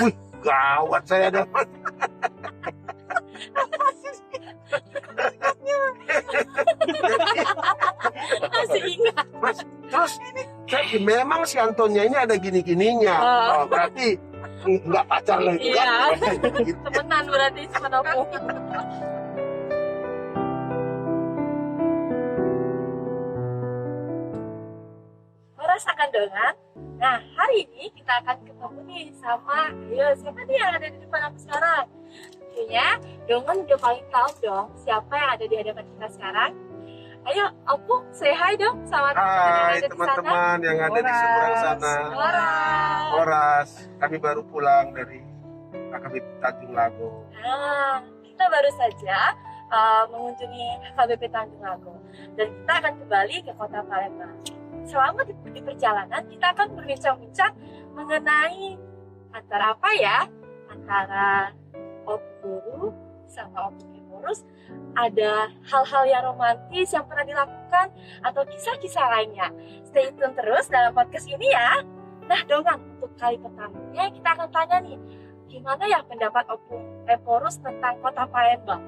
Wih, gawat saya dapat. Masih ingat. Mas, terus memang si Antonnya ini ada gini-gininya. Oh, berarti nggak pacar lah itu Iya. kan? Gitu. Temenan berarti sama opung. Merasakan dengan. Nah, hari ini kita akan ketemu nih sama, siapa nih yang ada di depan aku sekarang? Tentunya, Dongan udah paling tahu dong siapa yang ada di hadapan kita sekarang. Ayo, Opung, say hi dong sama teman-teman yang Hai ada di sana. teman-teman yang ada di seberang sana. Horas. Horas, kami baru pulang dari AKBP Tanjung Lago. Nah, kita baru saja mengunjungi KBP Tanjung Lago dan kita akan kembali ke kota Palembang. Selama di perjalanan kita akan berbincang-bincang mengenai antara apa ya? Antara opung guru sama opung pengurus, ada hal-hal yang romantis yang pernah dilakukan atau kisah-kisah lainnya. Stay tune terus dalam podcast ini ya. Nah, Dongan, untuk kali pertamanya kita akan tanya nih, gimana ya pendapat Opung Porus tentang kota Palembang?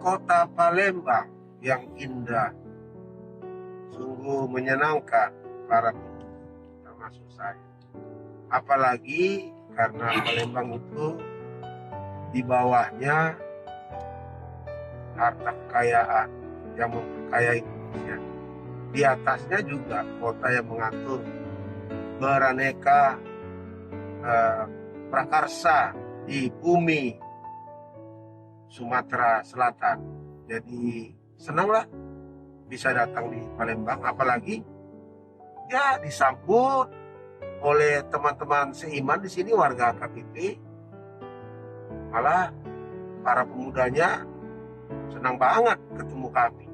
Kota Palembang yang indah, sungguh menyenangkan para pengunjung, termasuk saya. Apalagi karena Palembang itu di bawahnya harta kekayaan yang memperkaya Indonesia. Di atasnya juga kota yang mengatur beraneka prakarsa di bumi Sumatera Selatan. Jadi senanglah bisa datang di Palembang, apalagi ya disambut oleh teman-teman seiman di sini, warga KBP. Malah para pemudanya senang banget ketemu kami.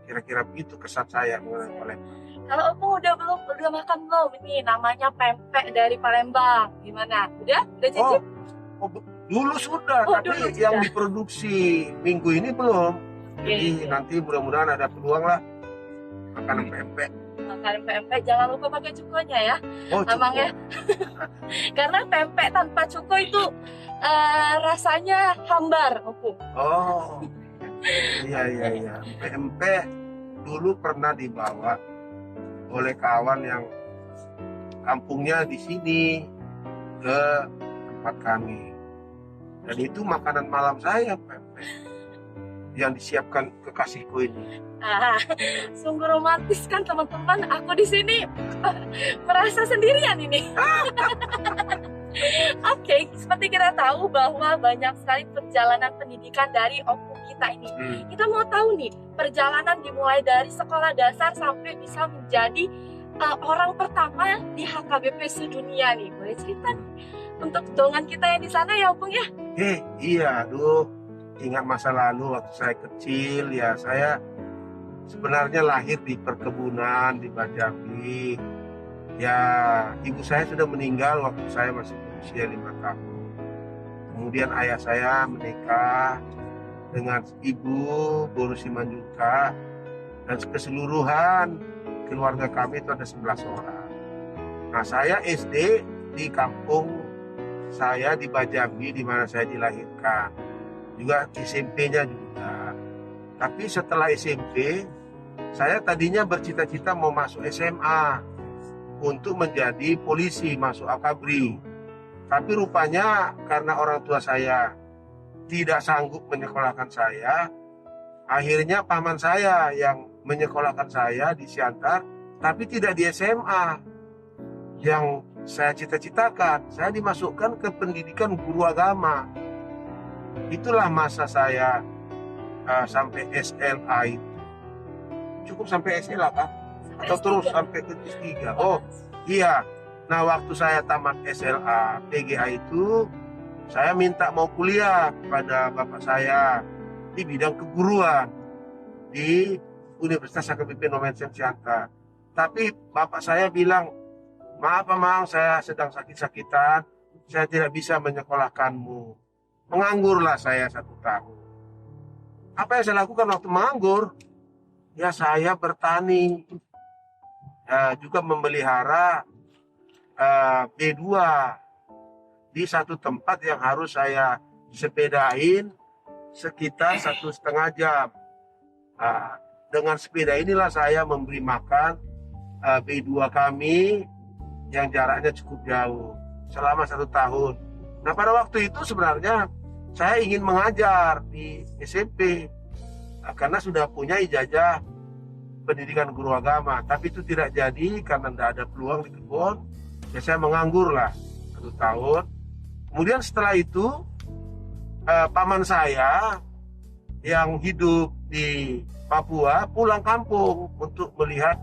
Kira-kira begitu kesan saya mengenai Palembang. Kalau Opung udah makan belum ini namanya pempek dari Palembang? Gimana? Udah cicip? Dulu sudah, tapi dulu yang sudah. diproduksi minggu ini belum. Jadi Oke. nanti mudah-mudahan ada peluang lah makanan pempek. Makan pempek jangan lupa pakai cukonya ya. Oh, Emang cukup. ya? Karena pempek tanpa cuko itu rasanya hambar, Opung. Oh, iya. Pempek dulu pernah dibawa oleh kawan yang kampungnya di sini ke tempat kami. Dan itu makanan malam saya, pempek yang disiapkan kekasihku ini. Sungguh romantis kan teman-teman. Aku di sini merasa sendirian ini. Oke, seperti kita tahu bahwa banyak sekali perjalanan pendidikan dari opung kita ini. Kita mau tahu nih, perjalanan dimulai dari sekolah dasar sampai bisa menjadi orang pertama di HKBP sedunia nih. Boleh cerita nih untuk Dongan kita yang di sana ya, Opung ya? Iya, aduh, ingat masa lalu waktu saya kecil ya, saya sebenarnya lahir di perkebunan di Bajambi. Ya, ibu saya sudah meninggal waktu saya masih berusia 5 tahun. Kemudian ayah saya menikah dengan ibu Boru Simanjuntak, dan keseluruhan keluarga kami itu ada 11 orang. Nah, saya SD di kampung saya di Bajambi, di mana saya dilahirkan. Juga SMP-nya juga. Tapi setelah SMP, saya tadinya bercita-cita mau masuk SMA untuk menjadi polisi, masuk Akabri. Tapi rupanya karena orang tua saya tidak sanggup menyekolahkan saya, akhirnya paman saya yang menyekolahkan saya di Siantar, tapi tidak di SMA yang saya cita-citakan. Saya dimasukkan ke pendidikan guru agama. Itulah masa saya sampai SLA itu. Cukup sampai SLA kan? Atau terus sampai ke S3? Oh iya. Nah, waktu saya tamat SLA PGA itu, saya minta mau kuliah kepada bapak saya di bidang keguruan di Universitas AKBP Nomensen Siantar. Tapi bapak saya bilang, maaf Mang, saya sedang sakit-sakitan, saya tidak bisa menyekolahkanmu. Menganggurlah saya 1 tahun. Apa yang saya lakukan waktu menganggur? Ya, saya bertani, ya, juga memelihara B2 di satu tempat yang harus saya sepedain sekitar 1,5 jam. Dengan sepeda inilah saya memberi makan B2 kami yang jaraknya cukup jauh selama 1 tahun. Nah, pada waktu itu sebenarnya saya ingin mengajar di SMP karena sudah punya ijazah pendidikan guru agama, tapi itu tidak jadi karena tidak ada peluang di kebun. Ya saya menganggur lah 1 tahun. Kemudian setelah itu paman saya yang hidup di Papua pulang kampung untuk melihat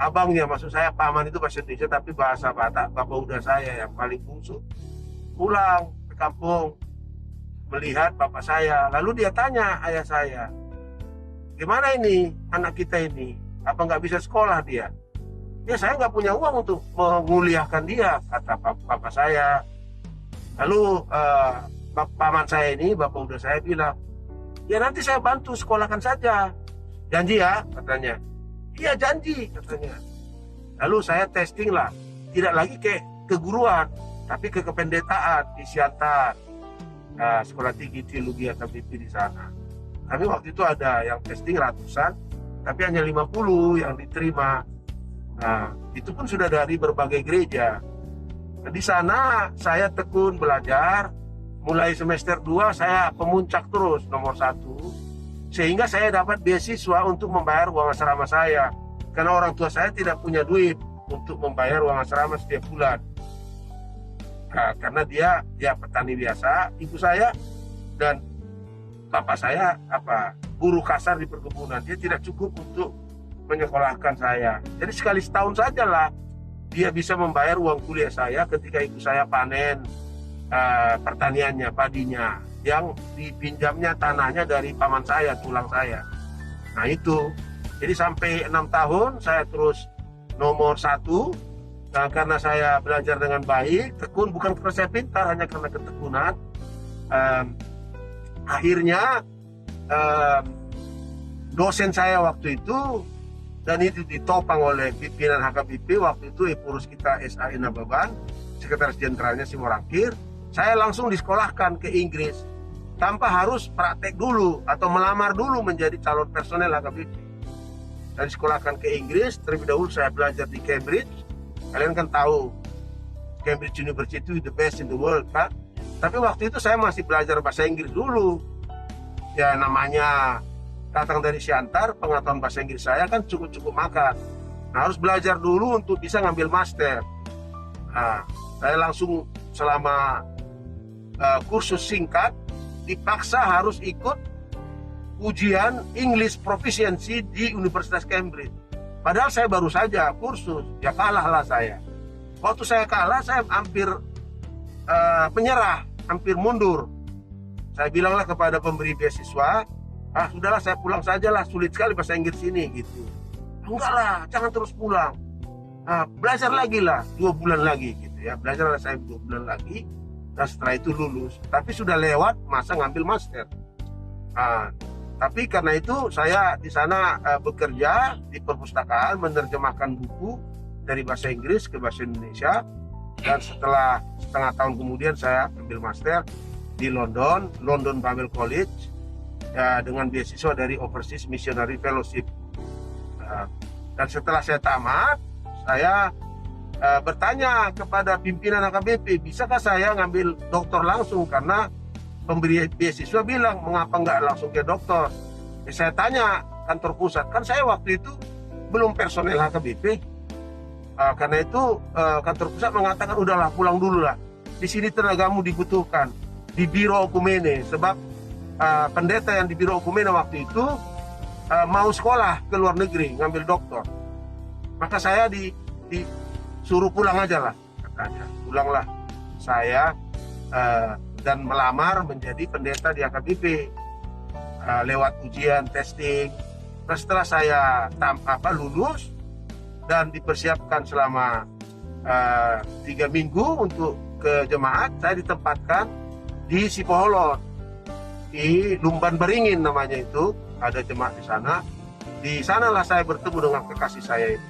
abangnya, maksud saya paman itu bahasa Indonesia tapi bahasa Batak, bapak udah saya yang paling bungsu, pulang ke kampung melihat bapak saya. Lalu dia tanya ayah saya, gimana ini anak kita ini, apa nggak bisa sekolah dia? Ya saya nggak punya uang untuk menguliahkan dia, kata papa saya. Lalu paman saya ini, bapak udah saya bilang, ya nanti saya bantu sekolahkan saja, janji ya, katanya. Iya janji, katanya. Lalu saya testing lah, tidak lagi ke keguruan, tapi ke kependetaan di Siantar, sekolah tinggi teologi AKBP di sana. Kami waktu itu ada yang testing ratusan, tapi hanya 50 yang diterima. Nah, itu pun sudah dari berbagai gereja. Nah, di sana saya tekun belajar. Mulai semester 2 saya pemuncak terus, nomor 1. Sehingga saya dapat beasiswa untuk membayar uang asrama saya. Karena orang tua saya tidak punya duit untuk membayar uang asrama setiap bulan. Nah, karena dia petani biasa, ibu saya dan bapak saya buruh kasar di perkebunan. Dia tidak cukup untuk menyekolahkan saya. Jadi sekali setahun sajalah dia bisa membayar uang kuliah saya ketika ibu saya panen pertaniannya, padinya, yang dipinjamnya tanahnya dari paman saya, tulang saya. Nah itu, jadi sampai 6 tahun saya terus nomor 1. Nah, karena saya belajar dengan baik, tekun, bukan karena saya pintar, hanya karena ketekunan. Akhirnya dosen saya waktu itu, dan itu ditopang oleh pimpinan HKBP waktu itu, pengurus kita S.A. Nababan, sekretaris jenderalnya Simorangkir. Saya langsung disekolahkan ke Inggris tanpa harus praktek dulu atau melamar dulu menjadi calon personel HKBP. Saya disekolahkan ke Inggris. Terlebih dahulu saya belajar di Cambridge. Kalian kan tahu Cambridge University itu the best in the world, Pak. Tapi waktu itu saya masih belajar bahasa Inggris dulu. Ya namanya datang dari Siantar, pengetahuan bahasa Inggris saya kan cukup makan. Nah, harus belajar dulu untuk bisa ngambil master. Nah, saya langsung selama kursus singkat dipaksa harus ikut ujian English Proficiency di Universitas Cambridge. Padahal saya baru saja kursus, ya kalah lah saya. Waktu saya kalah, saya hampir menyerah, hampir mundur. Saya bilanglah kepada pemberi beasiswa, sudahlah saya pulang saja lah, sulit sekali bahasa Inggris ini gitu. Enggak lah, jangan terus pulang. Belajar lagi lah, 2 bulan lagi gitu ya. Belajarlah saya 2 bulan lagi, dan setelah itu lulus. Tapi sudah lewat masa ngambil master. Tapi karena itu saya di sana bekerja di perpustakaan, menerjemahkan buku dari bahasa Inggris ke bahasa Indonesia. Dan setelah setengah tahun kemudian saya ambil master di London Bible College, ya, dengan beasiswa dari Overseas Missionary Fellowship. Dan setelah saya tamat, saya bertanya kepada pimpinan AKBP, bisakah saya ngambil doktor langsung? Karena pemberi beasiswa bilang, mengapa nggak langsung ke doktor? Saya tanya kantor pusat, kan saya waktu itu belum personel AKBP. Karena itu kantor pusat mengatakan, udahlah pulang dulu lah. Di sini tenagamu dibutuhkan di Biro Okumene, sebab pendeta yang di Biro Okumene waktu itu mau sekolah ke luar negeri ngambil doktor. Maka saya disuruh pulang aja lah, katanya. Pulanglah saya dan melamar menjadi pendeta di AKBP lewat ujian testing. Nah, setelah saya lulus dan dipersiapkan selama 3 minggu untuk ke jemaat, saya ditempatkan di Sipoholon, di Lumban Beringin namanya itu, ada jemaat di sana. Di sanalah saya bertemu dengan kekasih saya itu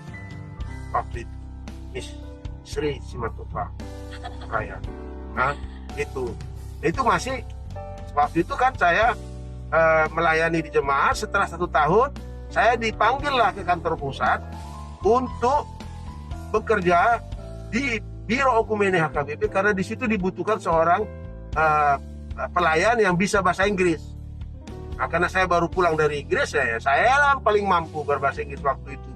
waktu itu, Miss. Sri Simatupang Raya. Nah, itu masih waktu itu kan saya melayani di jemaat. Setelah 1 tahun saya dipanggil lah ke kantor pusat untuk bekerja di Biro Okumene HKBP karena di situ dibutuhkan seorang pelayan yang bisa bahasa Inggris. Nah, karena saya baru pulang dari Inggris, saya yang paling mampu berbahasa Inggris waktu itu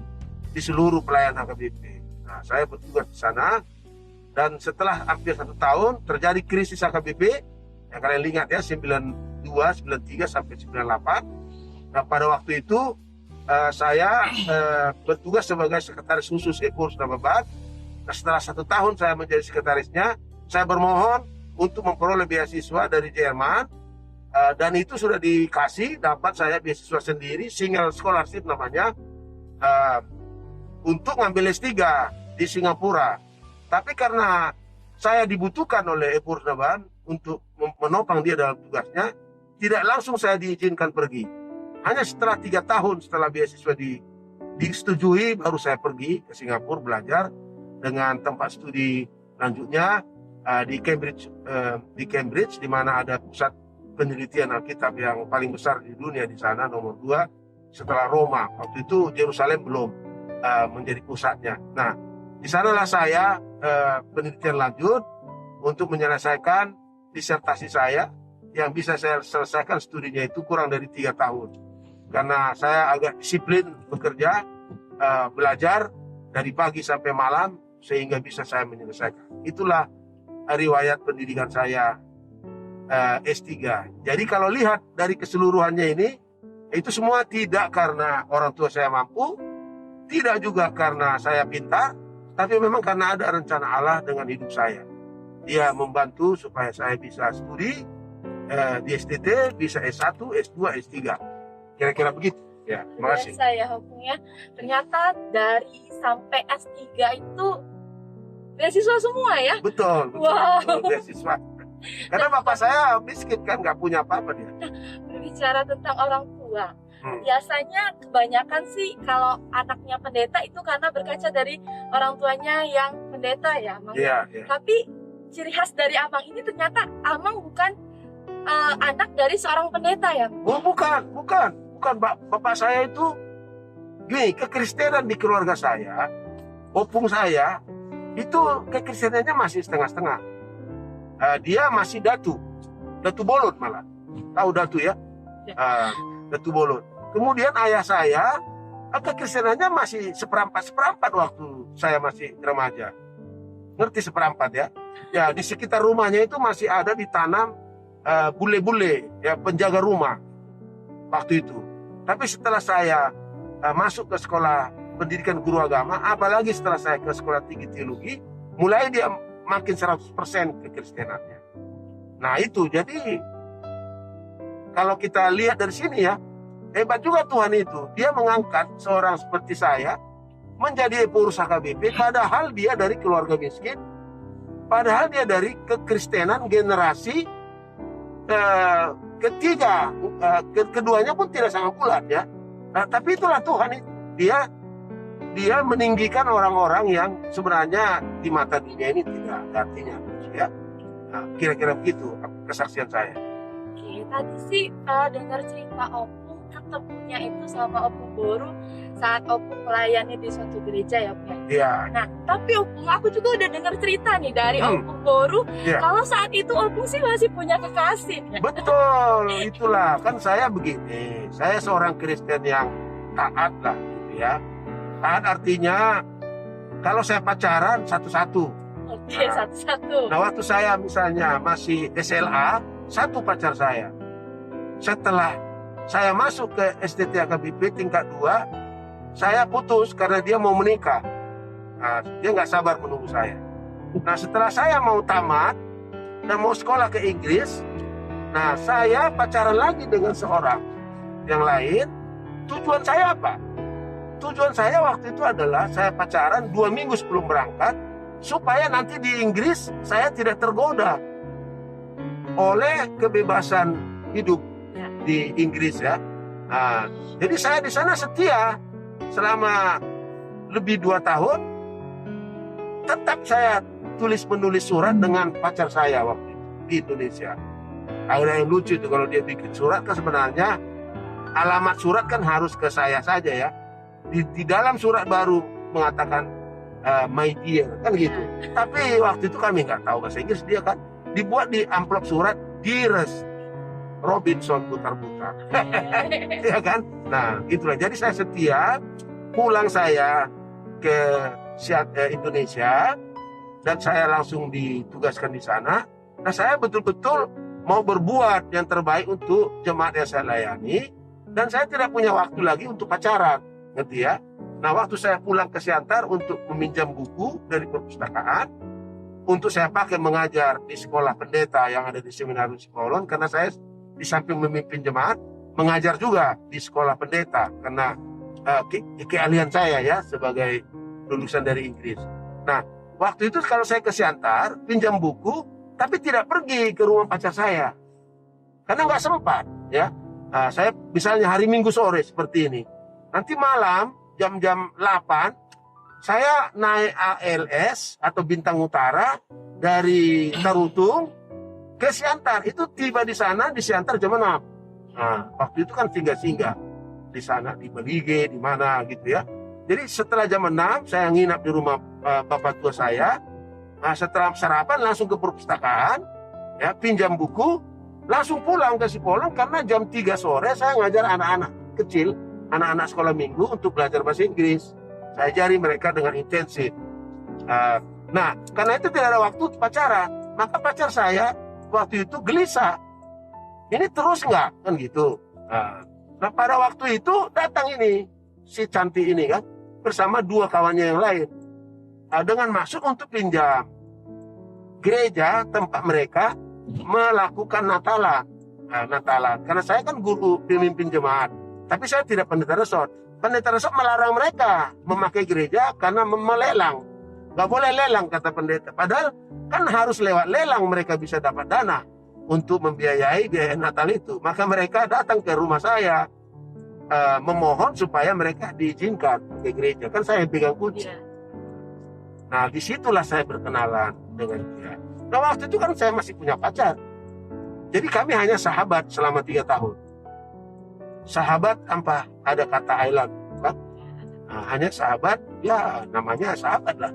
di seluruh pelayan HKBP. Nah, saya bertugas di sana dan setelah hampir 1 tahun terjadi krisis HKBP yang kalian ingat ya, 92, 93 sampai 98. Nah, pada waktu itu saya bertugas sebagai sekretaris khusus Epurs Nababan. Nah, setelah 1 tahun saya menjadi sekretarisnya, saya bermohon untuk memperoleh beasiswa dari Jerman. Dan itu sudah dikasih, dapat saya beasiswa sendiri, single scholarship namanya, untuk ngambil S3 di Singapura. Tapi karena saya dibutuhkan oleh Epurs Nababan untuk menopang dia dalam tugasnya, tidak langsung saya diizinkan pergi. Hanya setelah 3 tahun setelah beasiswa disetujui, baru saya pergi ke Singapura belajar dengan tempat studi lanjutnya di Cambridge, di mana ada pusat penelitian Alkitab yang paling besar di dunia di sana, nomor 2 setelah Roma. Waktu itu Yerusalem belum menjadi pusatnya. Nah, di sanalah saya penelitian lanjut untuk menyelesaikan disertasi saya yang bisa saya selesaikan studinya itu kurang dari 3 tahun. Karena saya agak disiplin bekerja, belajar dari pagi sampai malam sehingga bisa saya menyelesaikan. Itulah riwayat pendidikan saya S3. Jadi kalau lihat dari keseluruhannya ini, itu semua tidak karena orang tua saya mampu, tidak juga karena saya pintar, tapi memang karena ada rencana Allah dengan hidup saya. Dia membantu supaya saya bisa studi di STT, bisa S1, S2, S3. Kira-kira begitu. Ya, terima kasih. Saya hubungnya ternyata dari sampai S3 itu beasiswa semua ya? Betul. Wow. Betul, beasiswa. Karena bapak saya miskin kan, nggak punya apa-apa dia. Berbicara tentang orang tua, biasanya kebanyakan sih kalau anaknya pendeta itu karena berkaca dari orang tuanya yang pendeta ya, Mang. Iya. Tapi ciri khas dari Amang ini ternyata Amang bukan anak dari seorang pendeta ya? Oh, bukan. Bapak saya itu gini, kekristenan di keluarga saya, opung saya itu kekristenannya masih setengah-setengah. Dia masih datu bolon malah. Tahu datu ya? Datu bolon. Kemudian ayah saya kekristenannya masih seperempat waktu saya masih remaja. Ngerti seperempat ya? Ya, di sekitar rumahnya itu masih ada ditanam bule-bule ya, penjaga rumah waktu itu. Tapi setelah saya masuk ke sekolah pendidikan guru agama, apalagi setelah saya ke sekolah tinggi teologi, mulai dia makin 100% kekristenannya. Nah itu, jadi kalau kita lihat dari sini ya, hebat juga Tuhan itu. Dia mengangkat seorang seperti saya menjadi pengurus HKBP, padahal dia dari keluarga miskin, padahal dia dari kekristenan generasi ketiga, keduanya pun tidak sangat bulat ya. Nah, tapi itulah Tuhan itu. Dia meninggikan orang-orang yang sebenarnya di mata dunia ini tidak ada artinya, ya. Nah, kira-kira begitu kesaksian saya. Oke, tadi sih dengar cerita Opung ketemunya itu sama Opung Boru saat Opung melayani di suatu gereja ya, Opung. Iya. Nah, tapi Opung, aku juga udah dengar cerita nih dari Opung Boru, kalau saat itu Opung sih masih punya kekasih. Betul, itulah kan saya begini. Saya seorang Kristen yang taat lah, gitu ya. Taat artinya kalau saya pacaran satu-satu. Oke, satu-satu. Nah, waktu saya misalnya masih SLA, satu pacar saya. Setelah saya masuk ke STT HKBP tingkat 2, saya putus karena dia mau menikah. Nah, dia nggak sabar menunggu saya. Nah, setelah saya mau tamat dan mau sekolah ke Inggris, nah saya pacaran lagi dengan seorang yang lain. Tujuan saya apa? Tujuan saya waktu itu adalah saya pacaran 2 minggu sebelum berangkat supaya nanti di Inggris saya tidak tergoda oleh kebebasan hidup di Inggris ya. Nah, jadi saya di sana setia selama lebih 2 tahun. tetap saya menulis surat dengan pacar saya waktu itu di Indonesia. Akhirnya yang lucu itu kalau dia bikin surat kan sebenarnya alamat surat kan harus ke saya saja ya. Di dalam surat baru mengatakan my dear kan gitu. Tapi waktu itu kami nggak tahu bahasa Inggris, dia kan dibuat di amplop surat Dearest Robinson putar-putar. Ya kan? Nah, itulah. Jadi saya setia, pulang saya ke Indonesia dan saya langsung ditugaskan di sana. Nah, saya betul-betul mau berbuat yang terbaik untuk jemaat yang saya layani, dan saya tidak punya waktu lagi untuk pacaran, ngerti ya? Nah, waktu saya pulang ke Siantar untuk meminjam buku dari perpustakaan, untuk saya pakai mengajar di sekolah pendeta yang ada di Seminarium Sipaulon, karena saya di samping memimpin jemaat, mengajar juga di sekolah pendeta, karena keahlian saya ya sebagai lulusan dari Inggris. Nah, waktu itu kalau saya ke Siantar, pinjam buku, tapi tidak pergi ke rumah pacar saya, karena nggak sempat ya. Nah, saya misalnya hari Minggu sore seperti ini, nanti malam jam-jam 8 saya naik ALS atau Bintang Utara dari Tarutung ke Siantar. Itu tiba di sana di Siantar jam 6. Nah, waktu itu kan singgah-singgah di sana di Belige di mana gitu ya. Jadi setelah jam 6 saya nginap di rumah bapak tua saya. Nah, setelah sarapan langsung ke perpustakaan, ya, pinjam buku, langsung pulang ke Sipolong, karena jam 3 sore saya ngajar anak-anak kecil, anak-anak sekolah minggu untuk belajar bahasa Inggris. Saya ajari mereka dengan intensif. Nah, karena itu tidak ada waktu pacaran, maka pacar saya waktu itu gelisah. Ini terus nggak? Kan gitu. Nah, pada waktu itu datang ini, si cantik ini kan, bersama 2 kawannya yang lain. Dengan maksud untuk pinjam gereja tempat mereka melakukan Natalan. Natalan. Karena saya kan guru pemimpin jemaat, tapi saya tidak pendeta resort. Pendeta resort melarang mereka memakai gereja karena melelang. Gak boleh lelang kata pendeta. Padahal kan harus lewat lelang mereka bisa dapat dana untuk membiayai biaya Natal itu. Maka mereka datang ke rumah saya memohon supaya mereka diizinkan ke gereja. Kan saya yang pegang kunci. Nah, disitulah saya berkenalan dengan dia. Nah, waktu itu kan saya masih punya pacar. Jadi kami hanya sahabat selama 3 tahun. Sahabat tanpa ada kata I love you, kan? Nah, hanya sahabat, ya namanya sahabat lah.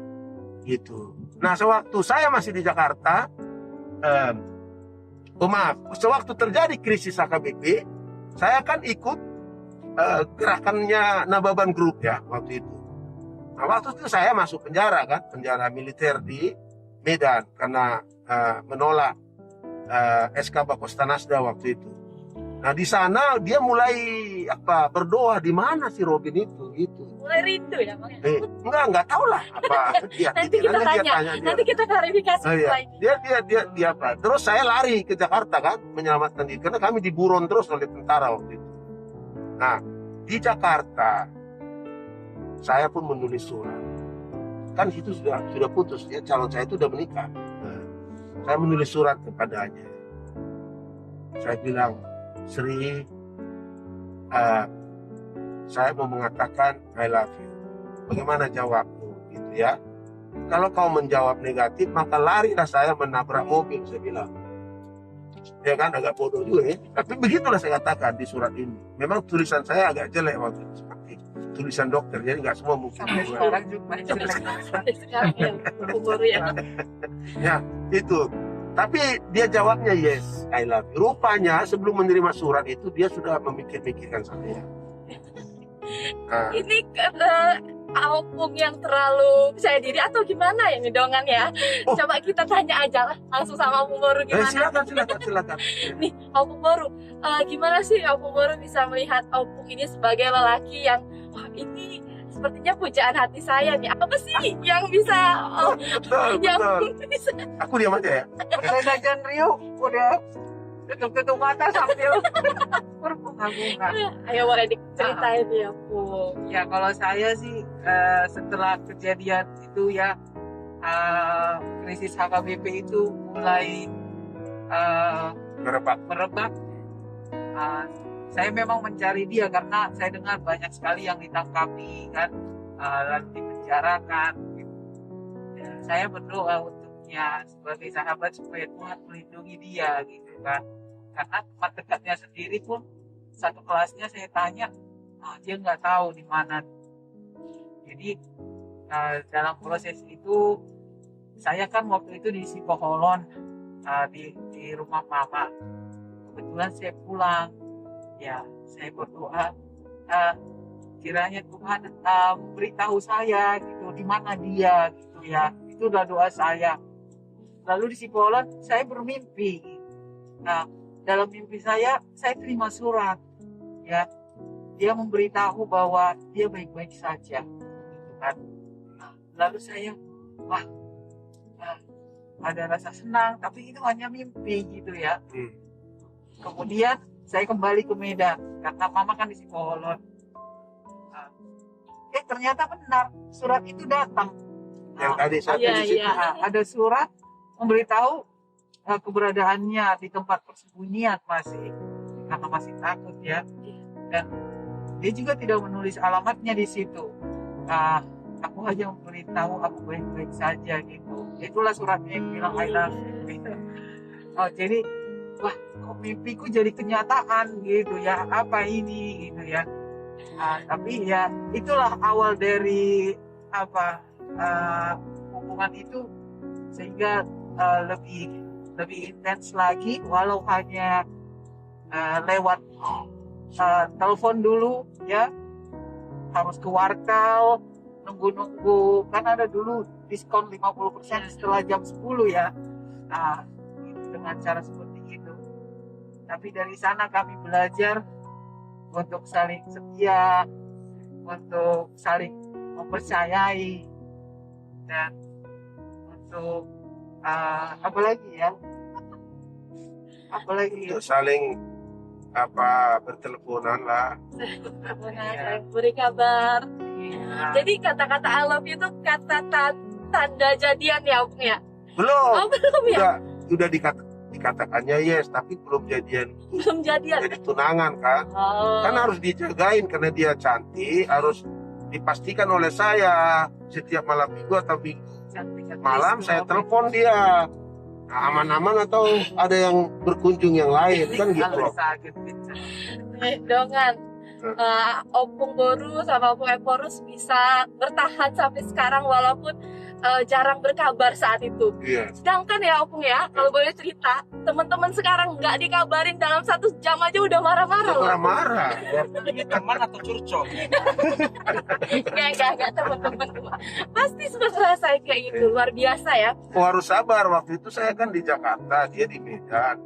Gitu. Nah, sewaktu saya masih di Jakarta, sewaktu terjadi krisis HKBP, saya kan ikut gerakannya Nababan Group ya waktu itu. Nah, waktu itu saya masuk penjara kan, penjara militer di Medan karena menolak SK Bakosta Nasda waktu itu. Nah, di sana dia mulai berdoa, di mana si Robin itu gitu. Mulai rindu ya Bang? Enggak tahu lah apa dia. Nanti kita tanya, nanti kita klarifikasi iya. Dia apa? Terus saya lari ke Jakarta kan, menyelamatkan diri karena kami diburon terus oleh tentara waktu itu. Nah, di Jakarta saya pun menulis surat. Kan itu sudah putus ya, calon saya itu sudah menikah. Nah, saya menulis surat kepadanya. Saya bilang, Sri, saya mau mengatakan I love you. Bagaimana jawabmu? Gitu ya. Kalau kau menjawab negatif, maka larilah saya menabrak mobil, saya bilang. Ya kan, agak bodoh juga ya. Tapi begitulah saya katakan di surat ini. Memang tulisan saya agak jelek waktu itu, seperti tulisan dokter, jadi nggak semua mungkin. Sampai sekarang juga. Sampai sekarang ya, umur ya. Ya, itu. Tapi dia jawabnya yes, I love you. Rupanya sebelum menerima surat itu dia sudah memikirkan saya. Nah, Ini Opung yang terlalu percaya diri atau gimana ya ngedongan ya? Oh. Coba kita tanya aja lah langsung sama Opung Boru gimana? silakan. Nih Opung Boru, gimana sih Opung Boru bisa melihat Opung ini sebagai lelaki yang wah ini sepertinya pujaan hati saya nih. Apa sih yang bisa Betul. bisa Aku diam aja ya. Saya dan Rio udah tutup mata sambil berbunga-bunga. Ayo boleh diceritain ya Opung. Ya kalau saya sih setelah kejadian itu ya krisis HKBP itu mulai merebak. Saya memang mencari dia karena saya dengar banyak sekali yang ditangkapi kan, lalu dipenjarakan. Gitu. Ya, saya berdoa untuknya sebagai sahabat supaya Tuhan melindungi dia gitu kan. Karena teman dekatnya sendiri pun satu kelasnya saya tanya, dia nggak tahu di mana. Jadi dalam proses itu saya kan waktu itu di Sipoholon, di rumah mama. Kebetulan saya pulang, ya saya berdoa kiranya Tuhan beritahu saya gitu di mana dia gitu ya. Itu udah doa saya. Lalu di Sipoholon saya bermimpi. Nah, dalam mimpi saya terima surat ya. Dia memberitahu bahwa dia baik-baik saja gitu kan. Lalu saya ada rasa senang, tapi itu hanya mimpi gitu ya. Kemudian saya kembali ke Medan karena mama kan di Sipoholon. Ternyata benar surat itu datang. Yang tadi satu iya, di situ. iya. Ada surat memberitahu keberadaannya di tempat persembunyian masih, karena masih takut ya. Dan dia juga tidak menulis alamatnya di situ. Aku hanya memberitahu aku baik-baik saja gitu. Itulah suratnya yang bilang I love you. Jadi kok mimpiku jadi kenyataan gitu ya, apa ini gitu ya. Tapi ya itulah awal dari hubungan itu, sehingga lebih intens lagi, walau hanya lewat telepon dulu ya, harus ke warkal, nunggu kan ada dulu diskon 50% setelah jam 10 ya. Dengan cara seperti itu. Tapi dari sana kami belajar untuk saling setia, untuk saling mempercayai, dan untuk apalagi Untuk saling berteleponan lah. Saling beri kabar. Jadi kata-kata I love you itu kata tanda jadian ya, Om ya? Belum. Belum ya? Udah dikatakannya yes, tapi belum jadian. Belum jadian. Jadi tunangan kan. Kan harus dijagain karena dia cantik, harus dipastikan oleh saya setiap malam minggu atau minggu malam saya telepon dia. Aman-aman atau ada yang berkunjung yang lain kan gitu loh. Dengan Opung Boru sama Opung Eporus bisa bertahan sampai sekarang walaupun jarang berkabar saat itu. Iya. Sedangkan ya Opung ya, kalau boleh cerita, teman-teman sekarang nggak dikabarin dalam 1 jam aja udah marah-marah loh. Marah-marah. Ini teman atau curcol? Enggak teman-teman. Pasti sudah ngerasain kayak gitu, luar biasa ya. Harus sabar, waktu itu saya kan di Jakarta, dia di Medan.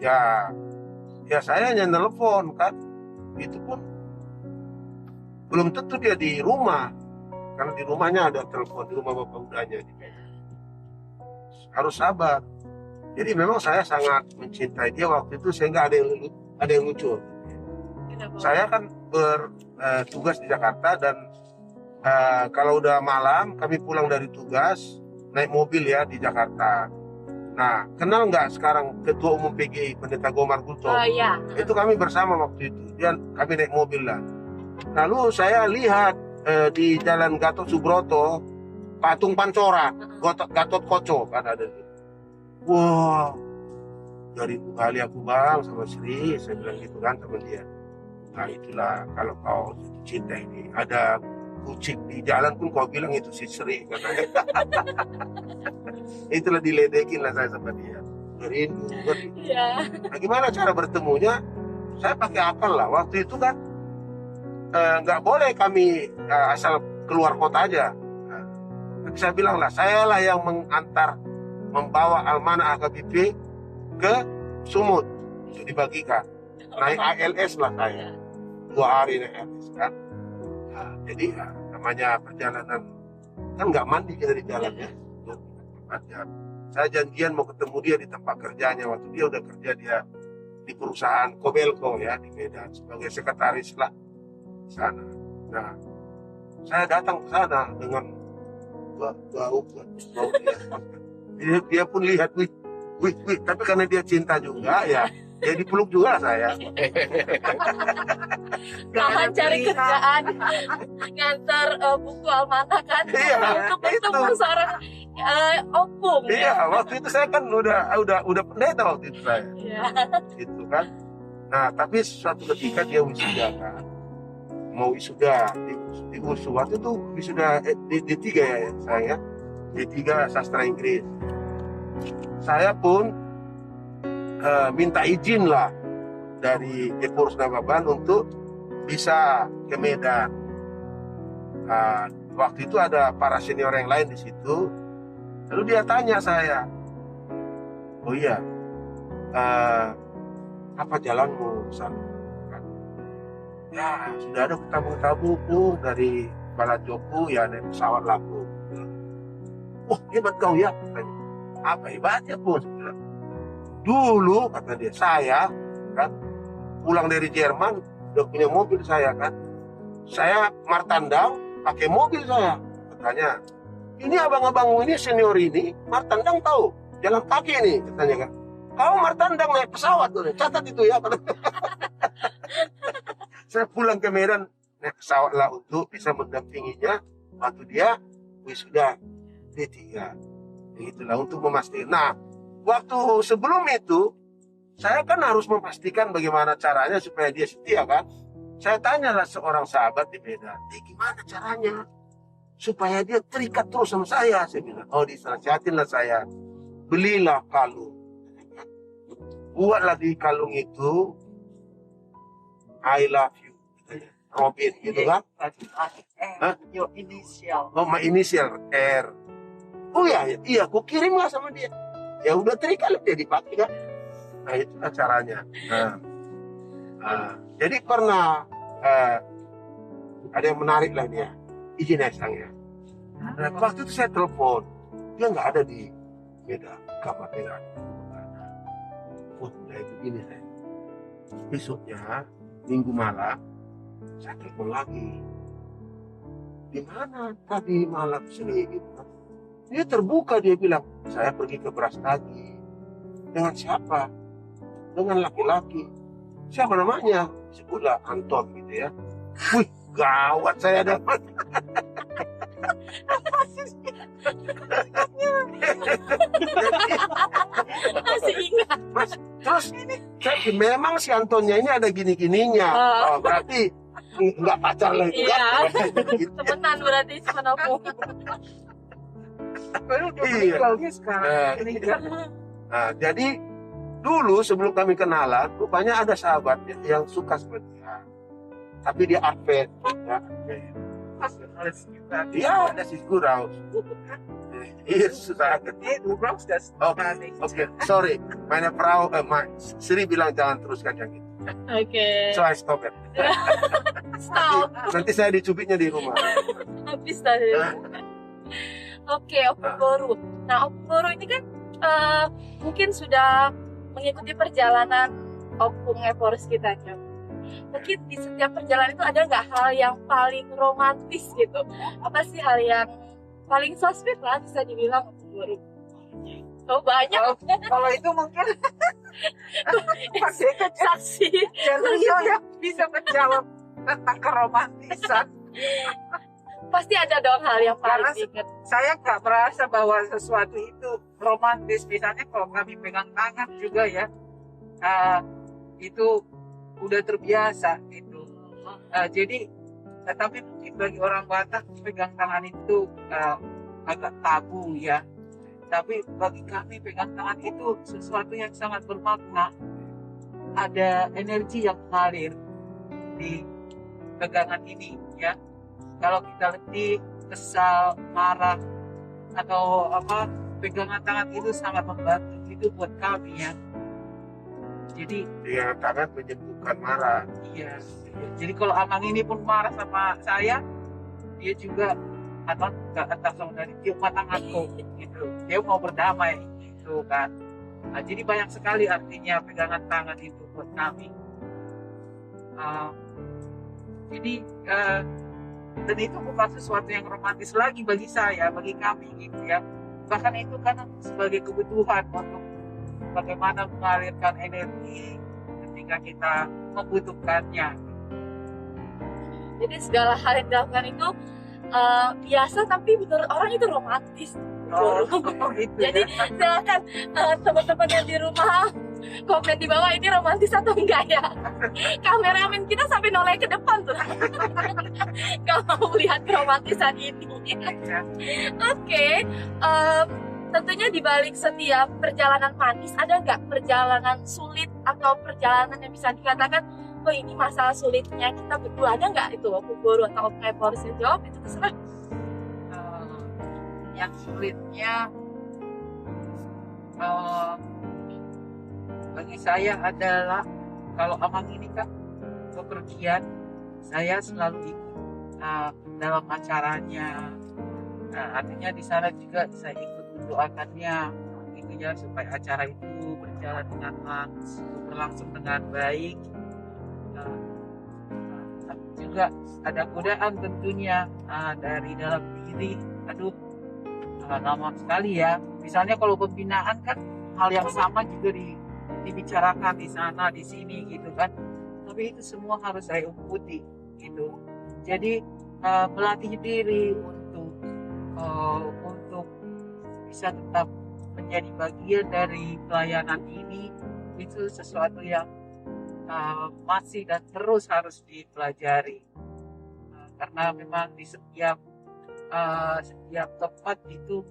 Ya saya hanya telepon kan. Itu pun belum tentu dia di rumah. Karena di rumahnya ada telepon, di rumah bapak udahnya di Medan. Harus sabar. Jadi memang saya sangat mencintai dia waktu itu, sehingga ada yang lucu. Saya kan bertugas di Jakarta, dan kalau udah malam kami pulang dari tugas naik mobil ya di Jakarta. Nah, kenal nggak sekarang Ketua Umum PGI Pendeta Gomar Gultom? Oh iya. Itu kami bersama waktu itu. Kami naik mobil lah. Lalu saya lihat di Jalan Gatot Subroto, patung Pancoran, Gatot Koco kan ada. Wah, dari kali aku bang sama Sri, saya bilang gitu kan sama dia. Nah itulah kalau kau cinta ini, ada kucing di jalan pun kau bilang itu si Sri katanya. Itulah diledekin lah saya sama dia. Rindu. Iya. Nah, gimana cara bertemunya? Saya pakai akal lah. Waktu itu kan nggak boleh kami asal keluar kota aja. Nah, saya bilang lah, saya lah yang membawa amanah AKBP ke Sumut untuk dibagikan. Naik ALS lah saya. 2 hari naik ALS kan. Nah, jadi namanya perjalanan kan nggak mandi dari jalannya. Saya janjian mau ketemu dia di tempat kerjanya, waktu dia udah kerja dia di perusahaan Kobelco ya di Medan sebagai sekretaris lah di sana. Nah, saya datang ke sana dengan bau dia pun lihat, wih, tapi karena dia cinta juga ya, Jadi peluk juga saya. Kawan cari kerjaan, ngantar buku almanak kan, Iya, untuk bertemu itu. seorang opung. Iya, waktu itu saya kan udah pendeta waktu itu saya. Iya. Gitu kan. Nah, tapi suatu ketika dia wisuda kan. Mau wisuda di USU waktu itu wisuda D3 ya saya. D3 sastra Inggris. Saya pun minta izin lah dari Epurus Nababan untuk bisa ke Medan. Waktu itu ada para senior yang lain di situ. Lalu dia tanya saya, oh iya, apa jalanmu sana? Ya sudah ada tabung-tabung tuh dari Balajoku ya naik pesawat laku. Oh hebat kau ya, katanya. Apa hebatnya pun? Dulu kata dia, saya kan pulang dari Jerman udah punya mobil saya kan. Saya martandang pakai mobil saya. Katanya, ini abang-abang ini senior ini martandang tahu jalan kaki ini katanya kan. Kau martandang naik pesawat tuh, catat itu ya. Saya pulang ke Medan naik pesawat lah untuk bisa mendampinginya waktu dia wisuda D3. Itulah untuk memastikan. Nah, waktu sebelum itu saya kan harus memastikan bagaimana caranya supaya dia setia kan. Saya tanyalah seorang sahabat di Medan, gimana caranya supaya dia terikat terus sama saya? Saya bilang, oh dinasihatinlah saya, belilah kalung, buatlah di kalung itu I love you, Robin gitu kan. Hah? Your initial. Oh, my initial R. Oh iya, aku kirim lah sama dia. Ya udah terikat dia dipakai kan. Nah itulah caranya. Jadi pernah ada yang menarik lah dia, izin ya sang ya. Nah, waktu itu saya telepon, dia nggak ada di Medan, kamar Medan. Oh, udah itu gini saya. Besoknya minggu malam saya telepon lagi. Di mana tadi malam sini gitu kan? Dia terbuka, dia bilang, saya pergi ke Brastagi. Dengan siapa? Dengan laki-laki. Siapa namanya? Sebutlah Anton gitu ya. Wih, gawat saya dapat. Masih ingat. Terus memang si Antonnya ini ada gini-gininya. Oh, berarti nggak pacar lagi. Iya. Gitu. Temenan berarti sama opung. Baru udah Iya. meninggal dia sekarang. Meninggal. Nah, jadi dulu sebelum kami kenalan, rupanya ada sahabat yang suka seperti dia. Tapi dia Advent, ya Advent. Dia ada si Guraus. Iya, susah. Du brauchst das gar nicht. Oke, sorry. Meine Frau, Sri bilang jangan teruskan yang itu. Oke. So I stop it. Stop. Nanti saya dicubitnya di rumah. Habis tadi. Oke, opung boru. Nah, opung boru ini kan mungkin sudah mengikuti perjalanan opung Epurus kita kan. Mungkin di setiap perjalanan itu ada nggak hal yang paling romantis gitu? Apa sih hal yang paling so sweet lah bisa dibilang opung boru? Oh banyak. Kalau itu mungkin masih Saksi. Rio yang bisa menjawab tentang keromantisan. Pasti ada dong hal yang paling Karena diingat. Saya nggak merasa bahwa sesuatu itu romantis. Misalnya kalau kami pegang tangan juga ya, itu udah terbiasa gitu. Jadi, tapi mungkin bagi orang Batak pegang tangan itu agak tabu ya. Tapi bagi kami pegang tangan itu sesuatu yang sangat bermakna. Ada energi yang mengalir di pegangan ini ya. Kalau kita letih, kesal, marah, atau apa, pegangan tangan itu sangat membantu itu buat kami ya. Jadi Dengan tangan menyembuhkan marah. iya. Jadi kalau Amang ini pun marah sama saya, dia juga antar sama dari tiup tanganku gitu. Dia mau berdamai gitu kan. Nah, jadi banyak sekali artinya pegangan tangan itu buat kami. Jadi dan itu bukan sesuatu yang romantis lagi bagi saya, bagi kami gitu ya. Bahkan itu kan sebagai kebutuhan untuk bagaimana mengalirkan energi ketika kita membutuhkannya. Jadi segala hal yang dilakukan itu biasa, tapi menurut orang itu romantis. Oh, itu Jadi ya. silakan teman-teman yang di rumah komen di bawah ini romantis atau enggak ya. Kameramen kita sampai noleh ke depan tuh. Gak mau melihat keromantisan ini. Ya. Oke, tentunya di balik setiap perjalanan manis ada nggak perjalanan sulit atau perjalanan yang bisa dikatakan, oh ini masalah sulitnya kita berdua, ada nggak itu? Aku Guru atau Om Boris yang jawab itu terserah. Yang sulitnya bagi saya adalah kalau Amang ini kan bepergian, saya selalu ikut dalam acaranya. Artinya di sana juga saya ikut mendoakannya, gitu ya, supaya acara itu berjalan dengan lancar, berlangsung dengan baik. Tapi juga ada godaan tentunya dari dalam diri. Aduh, lama sekali ya. Misalnya kalau pembinaan kan hal yang sama juga dibicarakan di sana, di sini gitu kan. Tapi itu semua harus saya ikuti gitu. Jadi melatih diri untuk bisa tetap menjadi bagian dari pelayanan ini itu sesuatu yang masih dan terus harus dipelajari. Karena memang di setiap tempat itu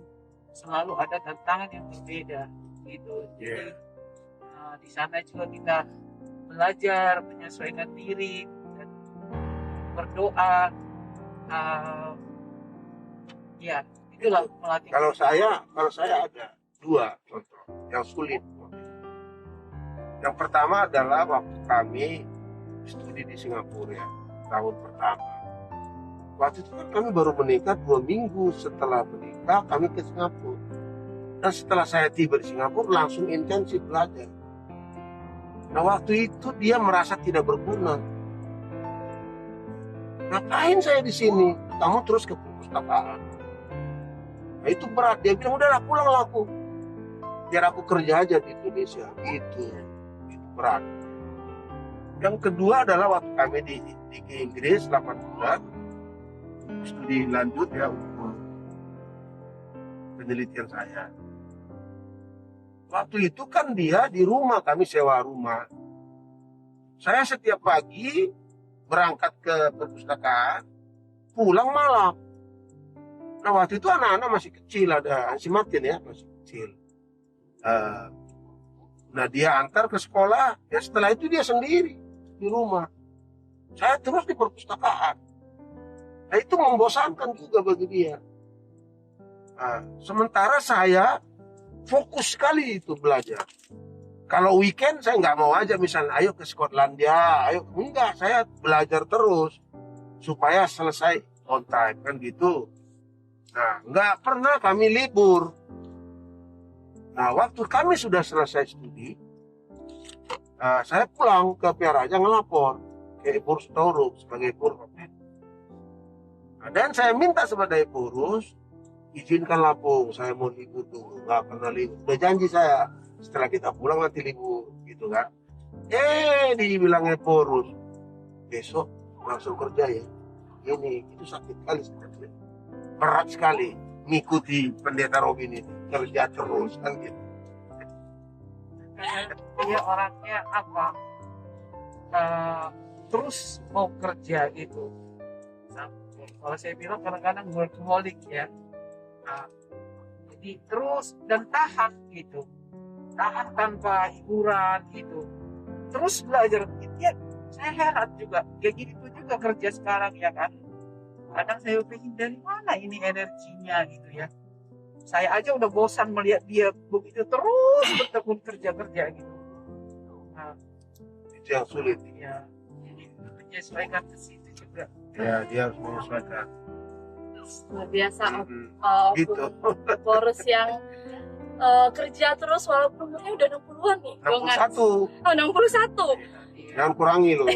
selalu ada tantangan yang berbeda gitu. Jadi di sana juga kita belajar menyesuaikan diri dan berdoa. Ya, itulah melatih. Kalau saya ada dua contoh yang sulit. Yang pertama adalah waktu kami studi di Singapura ya, tahun pertama. Waktu itu kan kami baru menikah 2 minggu setelah menikah kami ke Singapura. Dan setelah saya tiba di Singapura langsung intensif belajar. Nah waktu itu dia merasa tidak berguna. Ngapain saya di sini? Kamu terus ke perpustakaan. Nah itu berat. Dia bilang udahlah pulang aku. Biar aku kerja aja di Indonesia. Itu berat. Yang kedua adalah waktu kami di Inggris 8 bulan. Studi lanjut ya untuk penelitian saya. Waktu itu kan dia di rumah, kami sewa rumah. Saya setiap pagi berangkat ke perpustakaan, pulang malam. Nah waktu itu anak-anak masih kecil, ada si Martin ya masih kecil. Nah dia antar ke sekolah, ya setelah itu dia sendiri di rumah. Saya terus di perpustakaan. Nah itu membosankan juga bagi dia. Nah, sementara saya fokus sekali itu belajar. Kalau weekend saya nggak mau aja misalnya ayo ke Skotlandia, ayo enggak, saya belajar terus supaya selesai on time kan gitu. Nah nggak pernah kami libur. Nah waktu kami sudah selesai studi, saya pulang ke Piaraja ngelapor ke Epurus Tauruk sebagai Epurus. Dan saya minta kepada Epurus, izinkan Lapung, saya mau libur dulu, nggak pernah libur. Udah janji saya, setelah kita pulang nanti libur, gitu kan. Dibilang Epurus, besok langsung kerja ya. Ini, itu sakit sekali sebenarnya. Berat sekali, mengikuti pendeta Robin ini, kerja terus, kan gitu. Dia orangnya apa? Terus mau kerja gitu. Kalau saya bilang kadang-kadang workaholic ya. Nah, jadi terus dan tahan gitu, tahan tanpa hiburan gitu, terus belajar. Ya, saya heran juga kayak gitu juga kerja sekarang ya kan. Kadang saya pikir dari mana ini energinya gitu ya. Saya aja udah bosan melihat dia begitu terus bertekun kerja gitu. Nah, Itu yang sulit. ya, jadi menyesuaikan ke situ juga. Ya dia harus menyesuaikan. Luar biasa Gitu. Boris yang kerja terus walaupun umurnya udah 60-an nih. 61. Oh 61. Jangan kurangi loh.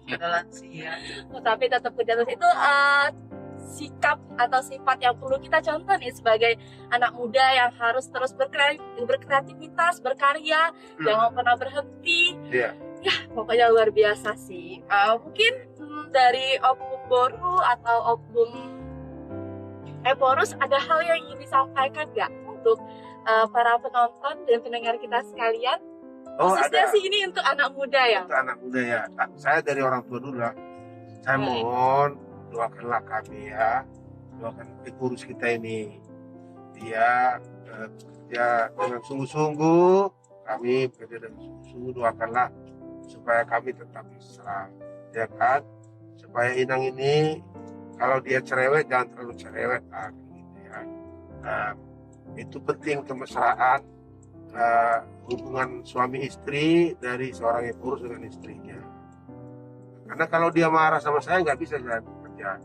Ada lansia. Tapi tetap kerja terus itu sikap atau sifat yang perlu kita contoh nih sebagai anak muda yang harus terus berkreativitas, berkarya, jangan pernah berhenti. Iya. Pokoknya luar biasa sih. Mungkin dari Opung Boru atau Opung Eporus ada hal yang ingin disampaikan nggak untuk para penonton dan pendengar kita sekalian? Oh, Khususnya ada. sih ini untuk anak muda ya. Untuk anak muda ya. Saya dari orang tua dulu lah. Saya mohon doakanlah kami ya. Doakan pengurus kita ini. Dia bekerja dengan sungguh-sungguh. Kami bekerja dengan sungguh-sungguh. Doakanlah supaya kami tetap mesra. Ya kan? Supaya Inang ini kalau dia cerewet jangan terlalu cerewet gitu ya. Itu penting kemesraan hubungan suami istri dari seorang Eporus dengan istrinya. Karena kalau dia marah sama saya nggak bisa saya bekerja.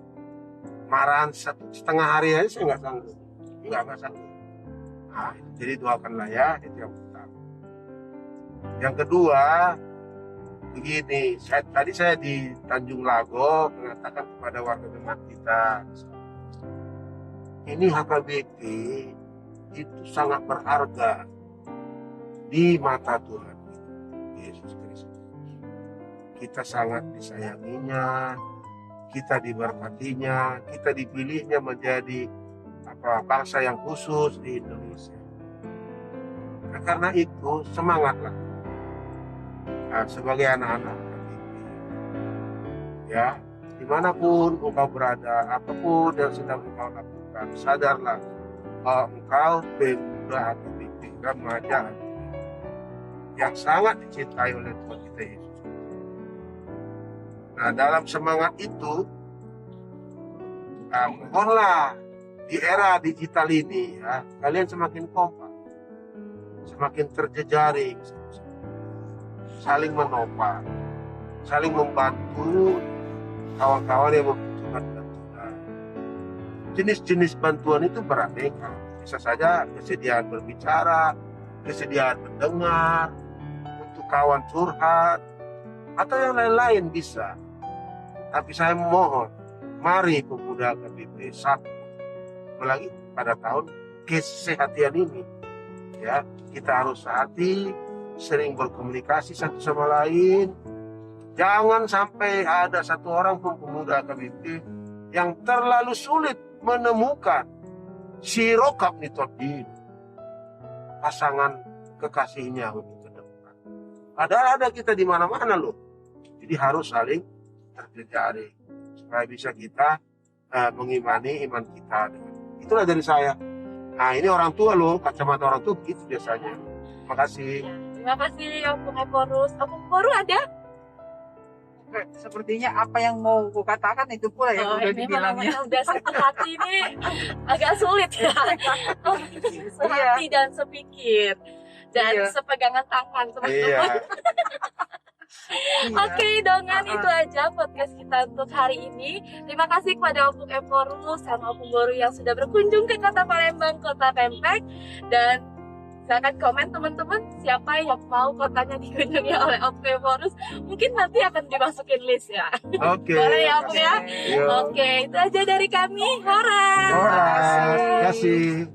Marahan setengah hari aja saya nggak sanggup. Nggak sanggup. Nah, jadi doakanlah ya, itu yang pertama. Yang kedua, begini, tadi saya di Tanjung Lago mengatakan kepada warga jemaat kita, ini HKBP itu sangat berharga di mata Tuhan Yesus Kristus. Kita sangat disayanginya, kita diberkatinya, kita dipilihnya menjadi bangsa yang khusus di Indonesia. Nah, karena itu semangatlah sebagai anak-anak HKBP. Ya, dimanapun engkau berada, apapun yang sedang engkau lakukan, sadarlah bahwa engkau pemuda HKBP, remaja yang sangat dicintai oleh Tuhan kita Yesus. Nah, dalam semangat itu, mohonlah di era digital ini ya, kalian semakin kompak, semakin terjejaring, saling menopang, saling membantu kawan-kawan yang membutuhkan bantuan. Jenis-jenis bantuan itu beraneka, bisa saja kesediaan berbicara, kesediaan mendengar, untuk kawan curhat, atau yang lain-lain bisa. Tapi saya mohon, mari pemuda HKBP satu, apalagi pada tahun kesehatan ini, ya kita harus hati, sering berkomunikasi satu sama lain. Jangan sampai ada satu orang pun pemuda HKBP yang terlalu sulit menemukan sirokap nitodin, pasangan kekasihnya untuk ke depan. Padahal ada kita di mana-mana loh. Jadi harus saling terjejaring supaya bisa kita mengimani iman kita. Itulah dari saya. Nah, ini orang tua loh, kacamata orang tua begitu biasanya. Terima kasih. Terima kasih Opung Eporus. Opung Boru ada? Sepertinya apa yang mau aku katakan itu pula yang udah ini dibilangnya. udah satu hati ini agak sulit ya. Sehati dan sepikir dan Iya. sepegangan tangan teman-teman. Iya. Oke, dengan itu aja podcast kita untuk hari ini. Terima kasih kepada Opung Eporus sama Opung Boru yang sudah berkunjung ke Kota Palembang, Kota Pempek. Dan silakan komen teman-teman siapa yang mau kotanya dikunjungi oleh Opung Eporus. Mungkin nanti akan dimasukin list ya. Oke. Boleh ya Opung ya? Yo. Oke, itu aja dari kami. Hora. Terima kasih.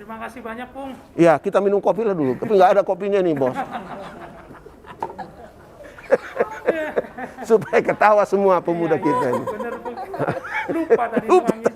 Terima kasih banyak, Pung. Iya, kita minum kopi lah dulu. Tapi nggak ada kopinya nih, bos. Supaya ketawa semua pemuda kita ini. Bener, Pung. Lupa tadi Lupa. nangis.